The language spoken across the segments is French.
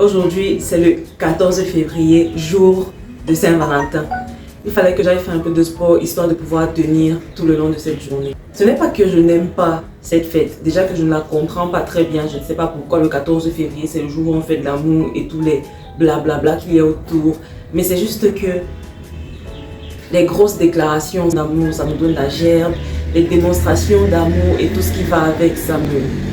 Aujourd'hui, c'est le 14 février, jour de Saint-Valentin. Il fallait que j'aille faire un peu de sport, histoire de pouvoir tenir tout le long de cette journée. Ce n'est pas que je n'aime pas cette fête, déjà que je ne la comprends pas très bien. Je ne sais pas pourquoi le 14 février, c'est le jour où on fait de l'amour et tous les blablabla qu'il y a autour. Mais c'est juste que les grosses déclarations d'amour, ça me donne la gerbe. Les démonstrations d'amour et tout ce qui va avec, ça me...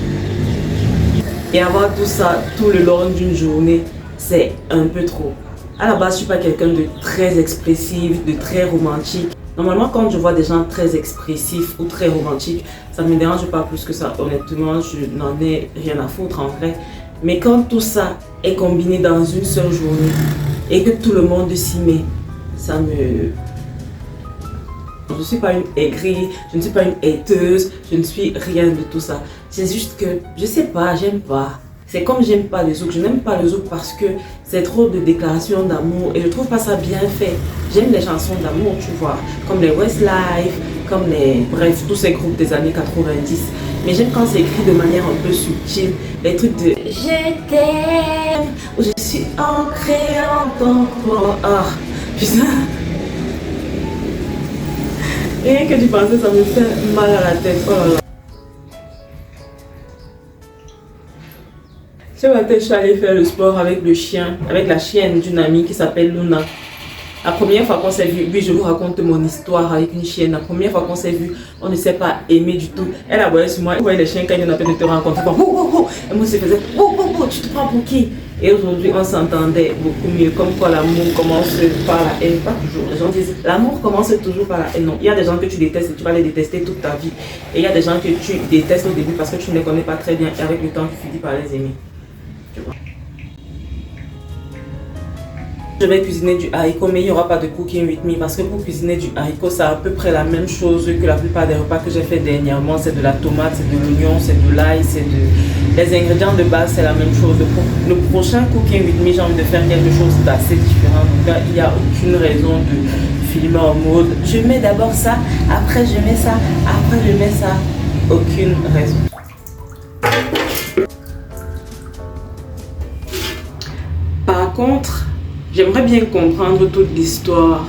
Et avoir tout ça tout le long d'une journée, c'est un peu trop. À la base, je ne suis pas quelqu'un de très expressif, de très romantique. Normalement, quand je vois des gens très expressifs ou très romantiques, ça ne me dérange pas plus que ça. Honnêtement, je n'en ai rien à foutre en vrai. Mais quand tout ça est combiné dans une seule journée et que tout le monde s'y met, ça me... Je ne suis pas une aigrie, je ne suis pas une hateuse, je ne suis rien de tout ça. C'est juste que, je sais pas, j'aime pas. C'est comme j'aime pas le zouk. Je n'aime pas le zouk parce que c'est trop de déclarations d'amour et je trouve pas ça bien fait. J'aime les chansons d'amour, tu vois, comme les Westlife, comme les... Bref, tous ces groupes des années 90. Mais j'aime quand c'est écrit de manière un peu subtile. Les trucs de « Je t'aime » ou « Je suis ancrée en ton corps ». Ah, putain. Rien que d'y penser, ça me fait mal à la tête. Oh là là. Ce matin, je suis allée faire le sport avec le chien, avec la chienne d'une amie qui s'appelle Luna. La première fois qu'on s'est vu, oui, je vous raconte mon histoire avec une chienne. La première fois qu'on s'est vu, on ne s'est pas aimé du tout. Elle a aboyé sur moi. Vous voyez les chiens quand ils ont peine de te rencontrer. Et moi, je faisais, tu te prends pour qui? Et aujourd'hui, on s'entendait beaucoup mieux. Comme quoi l'amour commence par la haine. Pas toujours. Les gens disent, l'amour commence toujours par la haine. Non, il y a des gens que tu détestes et tu vas les détester toute ta vie. Et il y a des gens que tu détestes au début parce que tu ne les connais pas très bien. Et avec le temps, tu finis par les aimer. Tu vois. Je vais cuisiner du haricot, mais il n'y aura pas de cooking with me parce que pour cuisiner du haricot, c'est à peu près la même chose que la plupart des repas que j'ai fait dernièrement. C'est de la tomate, c'est de l'oignon, c'est de l'ail, c'est de... Les ingrédients de base, c'est la même chose. Le prochain cooking with me, j'ai envie de faire quelque chose d'assez différent. Donc là, il n'y a aucune raison de filmer en mode je mets d'abord ça, après je mets ça, après je mets ça. Aucune raison. Par contre, j'aimerais bien comprendre toute l'histoire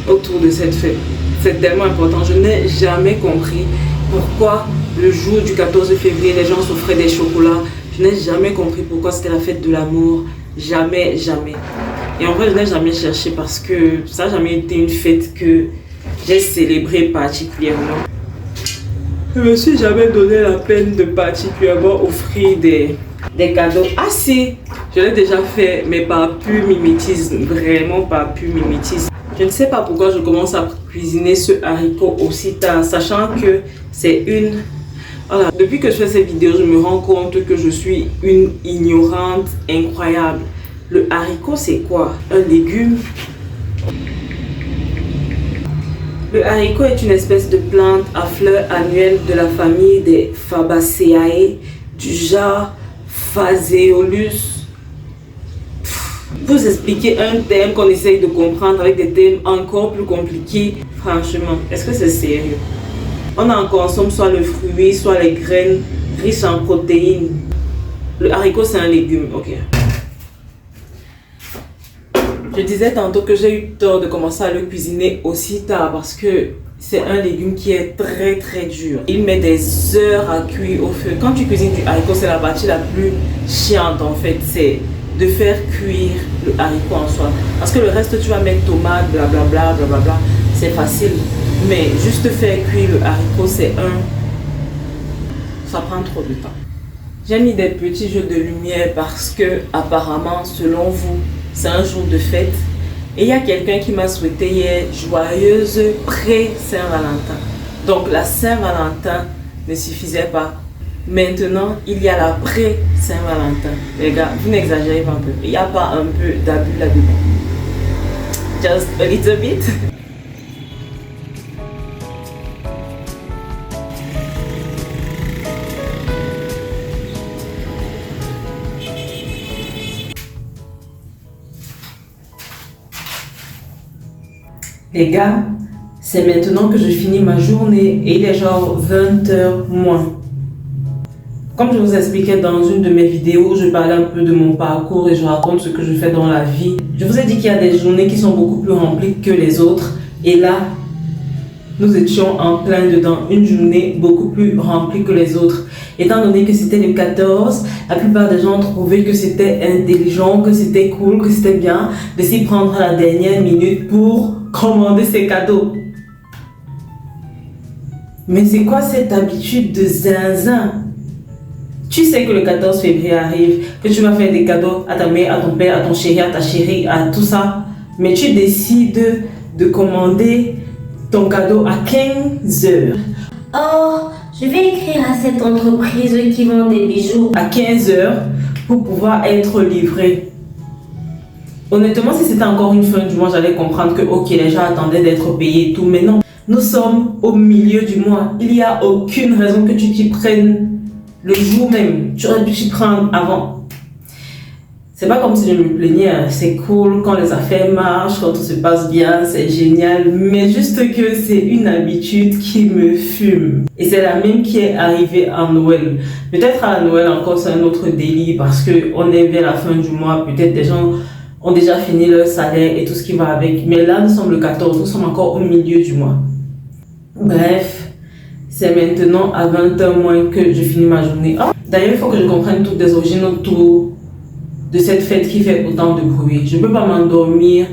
autour de cette fête. C'est tellement important. Je n'ai jamais compris pourquoi le jour du 14 février, les gens s'offraient des chocolats. Je n'ai jamais compris pourquoi c'était la fête de l'amour. Jamais, jamais. Et en vrai, je n'ai jamais cherché parce que ça n'a jamais été une fête que j'ai célébrée particulièrement. Je ne me suis jamais donné la peine de particulièrement offrir des cadeaux. Ah si, je l'ai déjà fait, mais par pur mimétisme, vraiment par pur mimétisme. Je ne sais pas pourquoi je commence à cuisiner ce haricot aussi tard, sachant que c'est une... Voilà. Depuis que je fais ces vidéos, je me rends compte que je suis une ignorante incroyable. Le haricot, c'est quoi? Un légume? Le haricot est une espèce de plante à fleurs annuelles de la famille des Fabaceae, du genre Phaseolus. Vous expliquer un thème qu'on essaye de comprendre avec des thèmes encore plus compliqués. Franchement, est-ce que c'est sérieux? On en consomme soit le fruit, soit les graines riches en protéines. Le haricot, c'est un légume, ok. Je disais tantôt que j'ai eu tort de commencer à le cuisiner aussi tard parce que c'est un légume qui est très très dur. Il met des heures à cuire au feu. Quand tu cuisines du haricot, c'est la partie la plus chiante en fait. C'est de faire cuire le haricot en soi. Parce que le reste, tu vas mettre tomate, blablabla, blablabla. C'est facile. Mais juste faire cuire le haricot, c'est ça prend trop de temps. J'ai mis des petits jeux de lumière parce que apparemment, selon vous, c'est un jour de fête. Et il y a quelqu'un qui m'a souhaité hier joyeuse pré-Saint-Valentin. Donc la Saint-Valentin ne suffisait pas. Maintenant, il y a la pré-Saint-Valentin. Les gars, vous n'exagérez pas un peu. Il n'y a pas un peu d'abus là-dedans. Just a little bit. Les gars, c'est maintenant que je finis ma journée et il est genre 20h moins. Comme je vous expliquais dans une de mes vidéos, je parlais un peu de mon parcours et je raconte ce que je fais dans la vie. Je vous ai dit qu'il y a des journées qui sont beaucoup plus remplies que les autres. Et là, nous étions en plein dedans, une journée beaucoup plus remplie que les autres. Étant donné que c'était le 14, la plupart des gens trouvaient que c'était intelligent, que c'était cool, que c'était bien de s'y prendre à la dernière minute pour commander ses cadeaux. Mais c'est quoi cette habitude de zinzin? Tu sais que le 14 février arrive, que tu vas faire des cadeaux à ta mère, à ton père, à ton chéri, à ta chérie, à tout ça. Mais tu décides de commander ton cadeau à 15 heures. Oh, je vais écrire à cette entreprise qui vend des bijoux. À 15 heures pour pouvoir être livré. Honnêtement, si c'était encore une fin du mois, j'allais comprendre que ok, les gens attendaient d'être payés et tout. Mais non, nous sommes au milieu du mois. Il n'y a aucune raison que tu t'y prennes le jour même. Tu aurais dû t'y prendre avant. C'est pas comme si je me plaignais, c'est cool quand les affaires marchent, quand tout se passe bien, c'est génial, mais juste que c'est une habitude qui me fume. Et c'est la même qui est arrivée à Noël. Peut-être à Noël encore c'est un autre délit parce qu'on est vers la fin du mois, peut-être des gens ont déjà fini leur salaire et tout ce qui va avec. Mais là nous sommes le 14, nous sommes encore au milieu du mois. Bref, c'est maintenant à 20h moins que je finis ma journée. Oh, d'ailleurs il faut que je comprenne toutes les origines autour de cette fête qui fait autant de bruit. Je ne peux pas m'endormir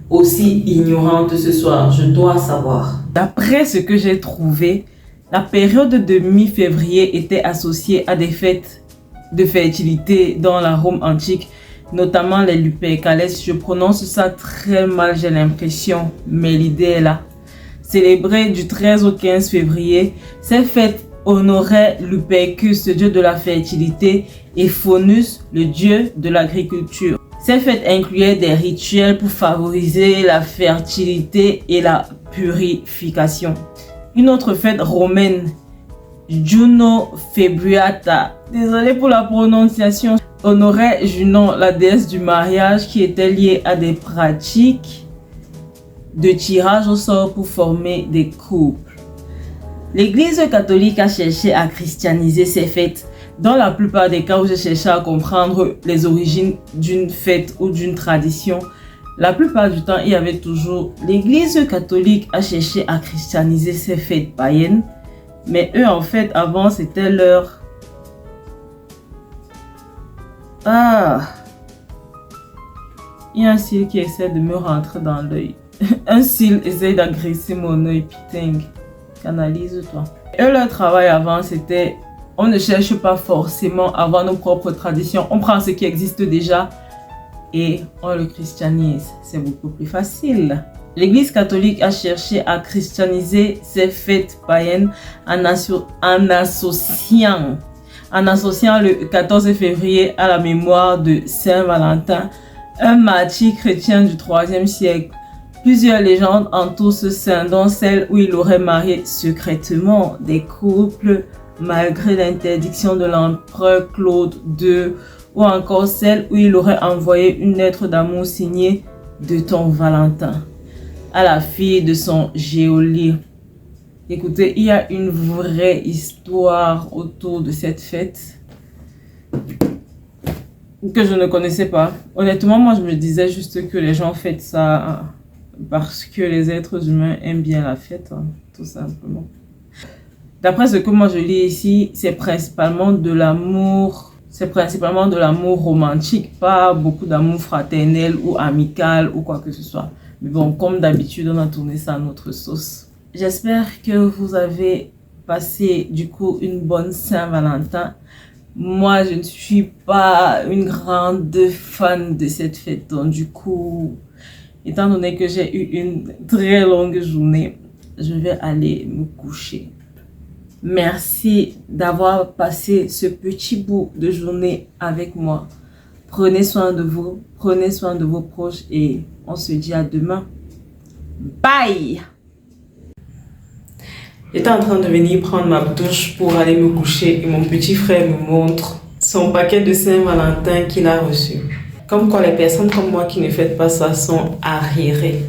aussi ignorante ce soir. Je dois savoir. D'après ce que j'ai trouvé, la période de mi-février était associée à des fêtes de fertilité dans la Rome antique, notamment les Lupercales. Je prononce ça très mal, j'ai l'impression, mais l'idée est là. Célébrée du 13 au 15 février, ces fêtes honorait Lupercus, dieu de la fertilité, et Faunus, le dieu de l'agriculture. Ces fêtes incluaient des rituels pour favoriser la fertilité et la purification. Une autre fête romaine, Juno Febriata, désolé pour la prononciation, honorait Junon, la déesse du mariage, qui était liée à des pratiques de tirage au sort pour former des couples. L'Église catholique a cherché à christianiser ces fêtes. Dans la plupart des cas où j'ai cherché à comprendre les origines d'une fête ou d'une tradition, la plupart du temps, il y avait toujours l'Église catholique a cherché à christianiser ces fêtes païennes. Mais eux, en fait, avant, c'était leur... Ah! Il y a un cil qui essaie de me rentrer dans l'œil. Un cil essaie d'agresser mon œil, putain. Canalise-toi. Et leur travail avant, c'était, on ne cherche pas forcément à avoir nos propres traditions. On prend ce qui existe déjà et on le christianise. C'est beaucoup plus facile. L'Église catholique a cherché à christianiser ces fêtes païennes en associant le 14 février à la mémoire de Saint Valentin, un martyr chrétien du 3e siècle. Plusieurs légendes entourent ce saint, dont celle où il aurait marié secrètement des couples malgré l'interdiction de l'empereur Claude II, ou encore celle où il aurait envoyé une lettre d'amour signée de ton Valentin à la fille de son geôlier. Écoutez, il y a une vraie histoire autour de cette fête que je ne connaissais pas. Honnêtement, moi je me disais juste que les gens fêtent ça parce que les êtres humains aiment bien la fête, hein, tout simplement. D'après ce que moi je lis ici, c'est principalement de l'amour. C'est principalement de l'amour romantique, pas beaucoup d'amour fraternel ou amical ou quoi que ce soit. Mais bon, comme d'habitude, on a tourné ça à notre sauce. J'espère que vous avez passé du coup une bonne Saint-Valentin. Moi, je ne suis pas une grande fan de cette fête, donc du coup, étant donné que j'ai eu une très longue journée, je vais aller me coucher. Merci d'avoir passé ce petit bout de journée avec moi. Prenez soin de vous, prenez soin de vos proches et on se dit à demain. Bye! J'étais en train de venir prendre ma douche pour aller me coucher et mon petit frère me montre son paquet de Saint-Valentin qu'il a reçu. Comme quoi les personnes comme moi qui ne fêtent pas ça sont arriérées.